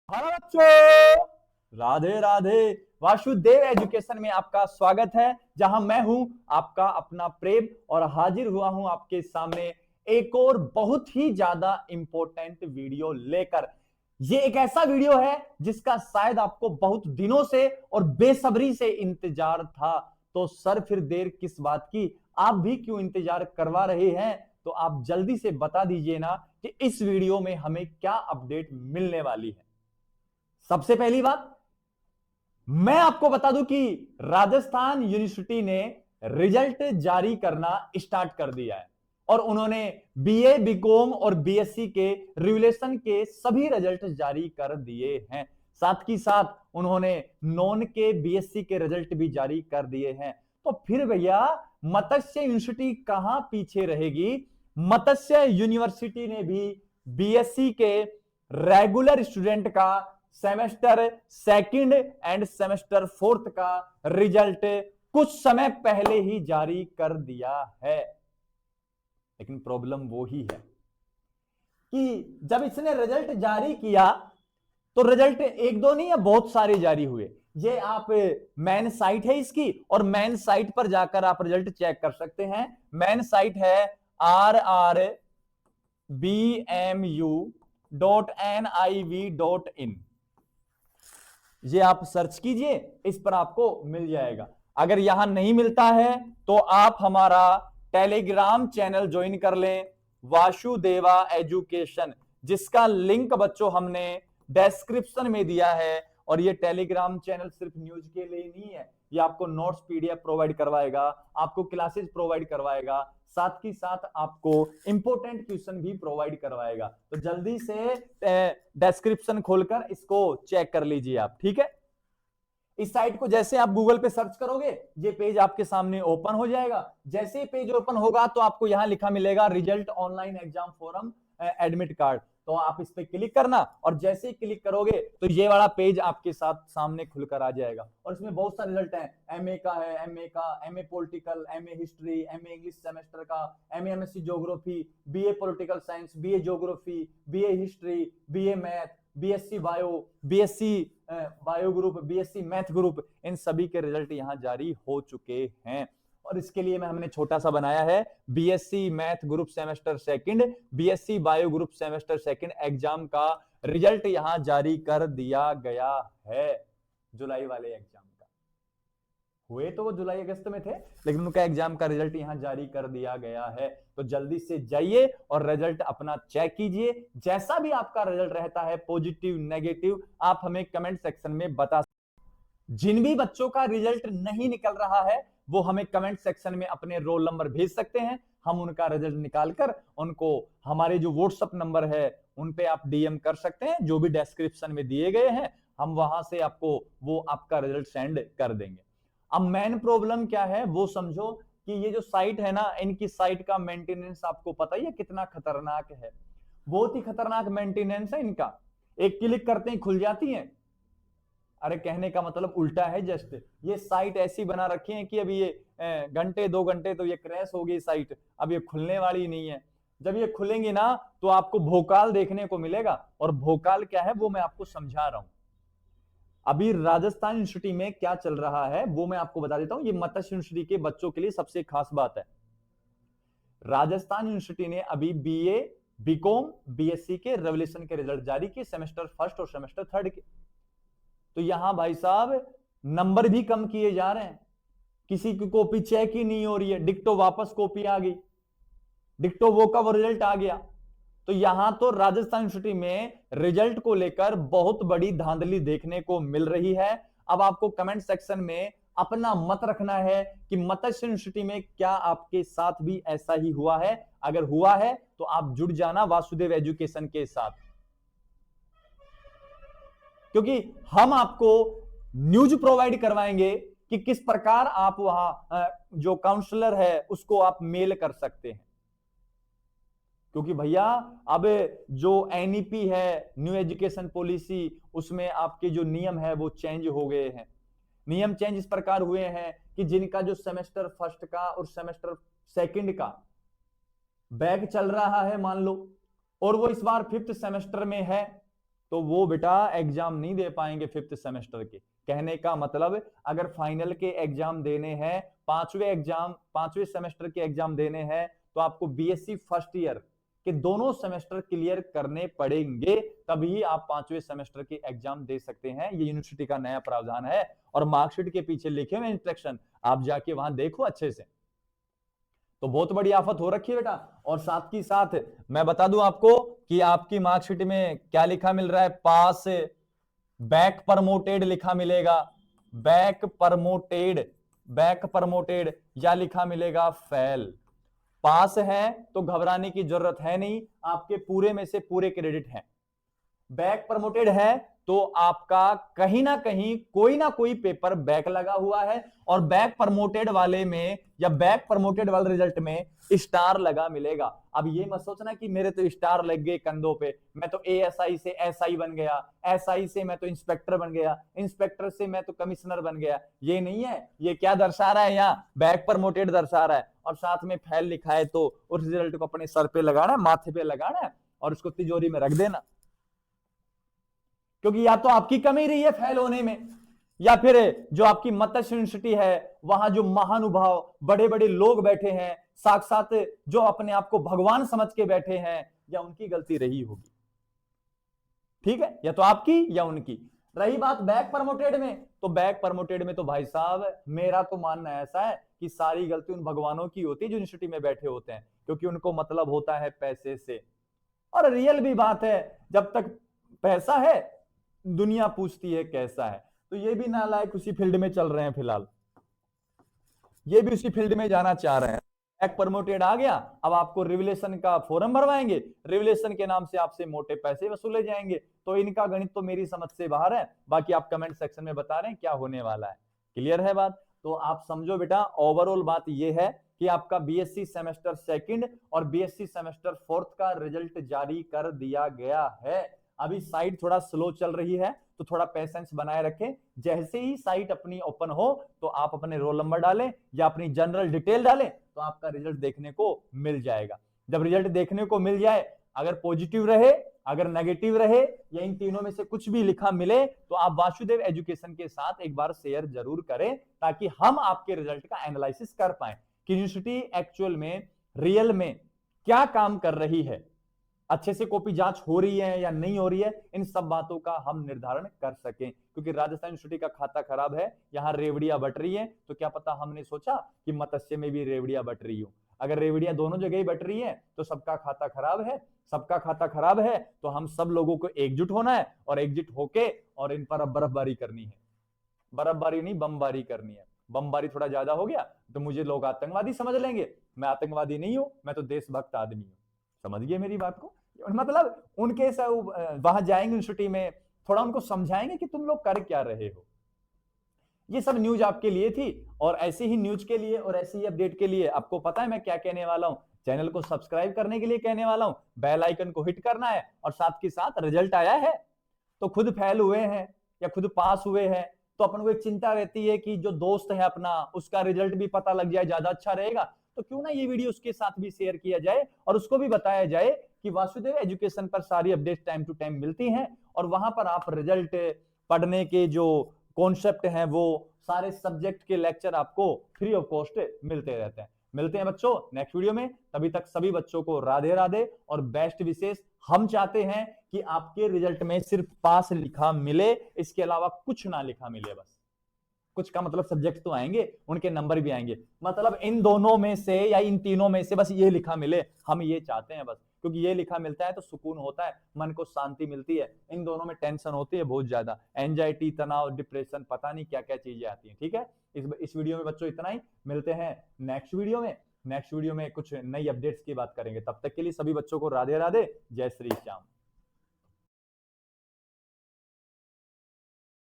Hello बच्चों, Radhe Radhe. Vasudev education में आपका स्वागत है, जहां मैं हूं आपका अपना प्रेम और हाजिर हुआ हूं आपके सामने एक और बहुत ही ज्यादा इंपॉर्टेंट वीडियो लेकर। ये एक ऐसा वीडियो है जिसका शायद आपको बहुत दिनों से और बेसब्री से इंतजार था। तो सर फिर देर किस बात की, आप भी क्यों इंतजार करवा रहे हैं? तो आप जल्दी से बता दीजिए ना कि इस वीडियो में हमें क्या अपडेट मिलने वाली है। सबसे पहली बात, मैं आपको बता दूं कि राजस्थान यूनिवर्सिटी ने रिजल्ट जारी करना स्टार्ट कर दिया है और उन्होंने बीए, बीकॉम और बीएससी के रिवोल्यूशन के सभी रिजल्ट जारी कर दिए हैं। साथ ही साथ उन्होंने नॉन के बीएससी के रिजल्ट भी जारी कर दिए हैं। तो फिर भैया मत्स्य यूनिवर्सिटी कहां पीछे रहेगी? मत्स्य यूनिवर्सिटी ने भी बीएससी के रेगुलर स्टूडेंट का semester second end semester fourth का रिजल्ट कुछ समय पहले ही जारी कर दिया है। लेकिन प्रॉब्लम वो ही है कि जब इसने रिजल्ट जारी किया तो रिजल्ट एक दो नहीं है, बहुत सारे जारी हुए। ये आप मेन साइट है इसकी, और मेन साइट पर जाकर आप रिजल्ट चेक कर सकते हैं। मेन साइट है rrbmu.niv.in। ये आप सर्च कीजिए, इस पर आपको मिल जाएगा। अगर यहां नहीं मिलता है तो आप हमारा टेलीग्राम चैनल ज्वाइन कर लें, वासुदेवा एजुकेशन, जिसका लिंक बच्चों हमने डिस्क्रिप्शन में दिया है। और ये टेलीग्राम चैनल सिर्फ न्यूज के लिए नहीं है, ये आपको नोट्स पीडीएफ प्रोवाइड करवाएगा, आपको क्लासेस प्रोवाइड करवाएगा, साथ ही साथ आपको इंपॉर्टेंट क्वेश्चन भी प्रोवाइड करवाएगा। तो जल्दी से डिस्क्रिप्शन खोलकर इसको चेक कर लीजिए आप, ठीक है। इस साइट को जैसे आप गूगल पे सर्च करोगे, ये पेज आपके सामने ओपन हो जाएगा। जैसे ही पेज ओपन होगा तो आपको यहां लिखा मिलेगा result online exam form admit card. तो आप इस पे क्लिक करना, और जैसे ही क्लिक करोगे तो ये वाला पेज आपके साथ सामने खुलकर आ जाएगा। और इसमें बहुत सारे रिजल्ट हैं, एमए का है, एमए का, MA political, MA history, MA English semester का, MA MSc geography, BA political science, BA geography, BA history, BA math, BSc bio, BSc bio group, BSc math group, in सभी के result यहां जारी हो चुके हैं। और इसके लिए हमने छोटा सा बनाया है BSc math group semester second, BSc bio group semester second exam का रिजल्ट यहां जारी कर दिया गया है। जुलाई वाले एग्जाम का हुए तो वो जुलाई अगस्त में थे, लेकिन उनका एग्जाम का रिजल्ट यहां जारी कर दिया गया है। तो जल्दी से जाइए और रिजल्ट अपना चेक कीजिए। जैसा भी आपका रिजल्ट रहता है, पॉजिटिव नेगेटिव, आप हमें कमेंट सेक्शन में बता। जिन भी बच्चों का रिजल्ट नहीं निकल रहा है वो हमें कमेंट सेक्शन में अपने रोल नंबर भेज सकते हैं। हम उनका रिजल्ट निकालकर उनको हमारे जो व्हाट्सएप नंबर है उन पे आप डीएम कर सकते हैं, जो भी डिस्क्रिप्शन में दिए गए हैं। हम वहां से आपको वो आपका रिजल्ट सेंड कर देंगे। अब मेन प्रॉब्लम क्या है वो समझो कि ये जो साइट है ना, इनकी साइट का मेंटेनेंस आपको पता ही है कितना खतरनाक है। बहुत ही खतरनाक मेंटेनेंस है इनका। एक क्लिक करते ही खुल जाती है। अरे कहने का मतलब उल्टा है, जस्ट ये साइट ऐसी बना रखी है कि अभी ये घंटे 2 घंटे तो ये क्रैश हो गई साइट, अब ये खुलने वाली नहीं है। जब ये खुलेंगी ना तो आपको भोकाल देखने को मिलेगा। और भोकाल क्या है वो मैं आपको समझा रहा हूं। अभी राजस्थान यूनिवर्सिटी में क्या चल रहा है वो मैं आपको बता देता हूं। ये मत्स्य यूनिवर्सिटी के बच्चों के लिए सबसे खास बात है। राजस्थान यूनिवर्सिटी ने अभी बीए, बीकॉम, बीएससी के रेवोल्यूशन के रिजल्ट जारी किए, सेमेस्टर फर्स्ट और सेमेस्टर थर्ड के। तो यहां भाई साहब नंबर भी कम किए जा रहे हैं, किसी की कॉपी चेक ही नहीं हो रही है, डिक्टो वापस कॉपी आ गई, डिक्टो वो का वो रिजल्ट आ गया। तो यहां तो राजस्थान यूनिवर्सिटी में रिजल्ट को लेकर बहुत बड़ी धांधली देखने को मिल रही है। अब आपको कमेंट सेक्शन में अपना मत रखना है कि मत्स्य यूनिवर्सिटी में क्या आपके साथ भी ऐसा ही हुआ है। अगर हुआ है तो आप जुड़ जाना वासुदेव एजुकेशन के साथ, क्योंकि हम आपको न्यूज प्रोवाइड करवाएंगे कि किस प्रकार आप वहां जो काउंसलर है उसको आप मेल कर सकते हैं। क्योंकि भैया अब जो एनईपी है, न्यू एजुकेशन पॉलिसी, उसमें आपके जो नियम है वो चेंज हो गए हैं। नियम चेंज इस प्रकार हुए हैं कि जिनका जो सेमेस्टर फर्स्ट का और सेमेस्टर सेकंड का बैग चल रहा है मान लो, और वो इस बार फिफ्थ सेमेस्टर में है, तो वो बेटा एग्जाम नहीं दे पाएंगे 5th सेमेस्टर के। कहने का मतलब अगर फाइनल के एग्जाम देने हैं, 5वें सेमेस्टर के एग्जाम देने हैं, तो आपको बीएससी फर्स्ट ईयर के दोनों सेमेस्टर क्लियर करने पड़ेंगे, तभी आप 5वें सेमेस्टर के एग्जाम दे सकते हैं। ये यूनिवर्सिटी का नया प्रावधान है और मार्कशीट के पीछे लिखे हुए इंस्ट्रक्शन आप जाके वहां देखो अच्छे से। तो बहुत बड़ी आफत हो रखी है बेटा। और साथ ही साथ मैं बता दूं आपको कि आपकी मार्कशीट में क्या लिखा मिल रहा है, पास, बैक प्रमोटेड लिखा मिलेगा, बैक प्रमोटेड या लिखा मिलेगा फेल। पास है तो घबराने की जरूरत है नहीं, आपके पूरे में से पूरे क्रेडिट हैं। बैक प्रमोटेड है तो आपका कहीं ना कहीं कोई ना कोई पेपर बैक लगा हुआ है, और बैक प्रमोटेड वाले में या बैक प्रमोटेड वाले रिजल्ट में स्टार लगा मिलेगा। अब ये मत सोचना कि मेरे तो स्टार लग गए कंधों पे, मैं तो एएसआई से एसआई बन गया, एसआई से मैं तो इंस्पेक्टर बन गया, इंस्पेक्टर से मैं तो कमिश्नर बन गया। ये नहीं है। ये क्या दर्शा रहा है, यहाँ बैक प्रमोटेड दर्शा रहा है और साथ में फेल लिखा है, तो उस रिजल्ट को अपने सर पे लगाना है, माथे पे लगाना है और उसको तिजोरी में रख देना। क्योंकि या तो आपकी कमी रही है फेल होने में, या फिर जो आपकी मत्स्य यूनिवर्सिटी है वहां जो महानुभाव बड़े बड़े लोग बैठे हैं, साक्षात जो अपने आप को भगवान समझ के बैठे हैं, या उनकी गलती रही होगी। ठीक है, या तो आपकी या उनकी। रही बात बैक प्रमोटेड में, तो बैक प्रमोटेड में तो भाई साहब मेरा तो मानना ऐसा है कि सारी गलती उन भगवानों की होती है जो यूनिवर्सिटी में बैठे होते हैं, क्योंकि उनको मतलब होता है पैसे से। और रियल भी बात है, जब तक पैसा है दुनिया पूछती है कैसा है। तो ये भी नालायक उसी फील्ड में चल रहे हैं फिलहाल, ये भी उसी फील्ड में जाना चाह रहे हैं। बैक प्रमोटेड आ गया, अब आपको रिवलेशन का फॉर्म भरवाएंगे, रिवलेशन के नाम से आपसे मोटे पैसे वसूले जाएंगे। तो इनका गणित तो मेरी समझ से बाहर है, बाकी आप कमेंट सेक्शन में बता रहे हैं क्या होने वाला है। क्लियर है बात? तो आप समझो बेटा, ओवरऑल बात यह है कि आपका बीएससी सेमेस्टर सेकंड और बीएससी सेमेस्टर फोर्थ का रिजल्ट जारी कर दिया गया है। अभी साइट थोड़ा स्लो चल रही है, तो थोड़ा पेशेंस बनाए रखें। जैसे ही साइट अपनी ओपन हो तो आप अपने रोल नंबर डालें या अपनी जनरल डिटेल डालें, तो आपका रिजल्ट देखने को मिल जाएगा। जब रिजल्ट देखने को मिल जाए, अगर पॉजिटिव रहे, अगर नेगेटिव रहे, या इन तीनों में से कुछ भी लिखा मिले, तो आप वासुदेव एजुकेशन के साथ एक बार शेयर जरूर करें, ताकि हम आपके रिजल्ट का एनालिसिस कर पाए कि यूनिवर्सिटी एक्चुअल में रियल में क्या काम कर रही है, अच्छे से कॉपी जांच हो रही है या नहीं हो रही है, इन सब बातों का हम निर्धारण कर सकें। क्योंकि राजस्थान यूनिवर्सिटी का खाता खराब है, यहां रेवड़ियां बट रही है, तो क्या पता हमने सोचा कि मत्स्य में भी रेवड़ियां बट रही हो। अगर रेवड़ियां दोनों जगह ही बट रही है तो सबका खाता खराब है, सबका खाता खराब है। तो हम सब लोगों को एकजुट होना है और एकजुट होके और इन पर अब बर्फबारी करनी है। बर्फबारी नहीं, बमबारी करनी है। बमबारी थोड़ा ज्यादा हो गया तो मुझे लोग आतंकवादी समझ लेंगे। मैं आतंकवादी नहीं हूं, मैं तो देशभक्त आदमी हूं। समझ गए मेरी बात को? मतलब उनके वहां जाएंगे यूनिवर्सिटी में, थोड़ा उनको समझाएंगे कि तुम लोग कर क्या रहे हो। ये सब न्यूज आपके लिए थी, और ऐसी ही न्यूज के लिए और ऐसी ही अपडेट के लिए आपको पता है मैं क्या कहने वाला हूं। चैनल को सब्सक्राइब करने के लिए कहने वाला हूं, बेल आइकन को हिट करना है, और साथ के साथ रिजल्ट आया है तो खुद फेल हुए हैं या खुद पास हुए हैं, तो अपन को एक चिंता रहती है कि जो दोस्त है अपना उसका रिजल्ट भी पता लग जाए, ज्यादा अच्छा रहेगा। तो क्यों ना ये वीडियो उसके साथ भी शेयर किया जाए और उसको भी बताया जाए कि वासुदेव एजुकेशन पर सारी अपडेट टाइम टू टाइम मिलती हैं, और वहां पर आप रिजल्ट पढ़ने के जो कॉन्सेप्ट हैं, वो सारे सब्जेक्ट के लेक्चर आपको फ्री ऑफ कॉस्ट मिलते रहते हैं। मिलते हैं बच्चों नेक्स्ट वीडियो में। तभी तक सभी बच्चों को राधे राधे और बेस्ट विशेष। हम चाहते हैं कि आपके रिजल्ट में सिर्फ पास लिखा मिले, इसके अलावा कुछ ना लिखा मिले। बस कुछ का मतलब सब्जेक्ट तो आएंगे, उनके नंबर भी आएंगे, मतलब इन दोनों में से या इन तीनों में से बस ये लिखा मिले, हम ये चाहते हैं बस। क्योंकि ये लिखा मिलता है तो सुकून होता है, मन को शांति मिलती है। इन दोनों में टेंशन होती है बहुत ज्यादा, एंजाइटी, तनाव, डिप्रेशन, पता नहीं क्या क्या चीजें आती हैं। ठीक है, इस वीडियो में बच्चों इतना ही। मिलते हैं नेक्स्ट वीडियो में। नेक्स्ट वीडियो में कुछ नई अपडेट्स की बात करेंगे। तब तक के लिए सभी बच्चों को राधे राधे, जय श्री श्याम।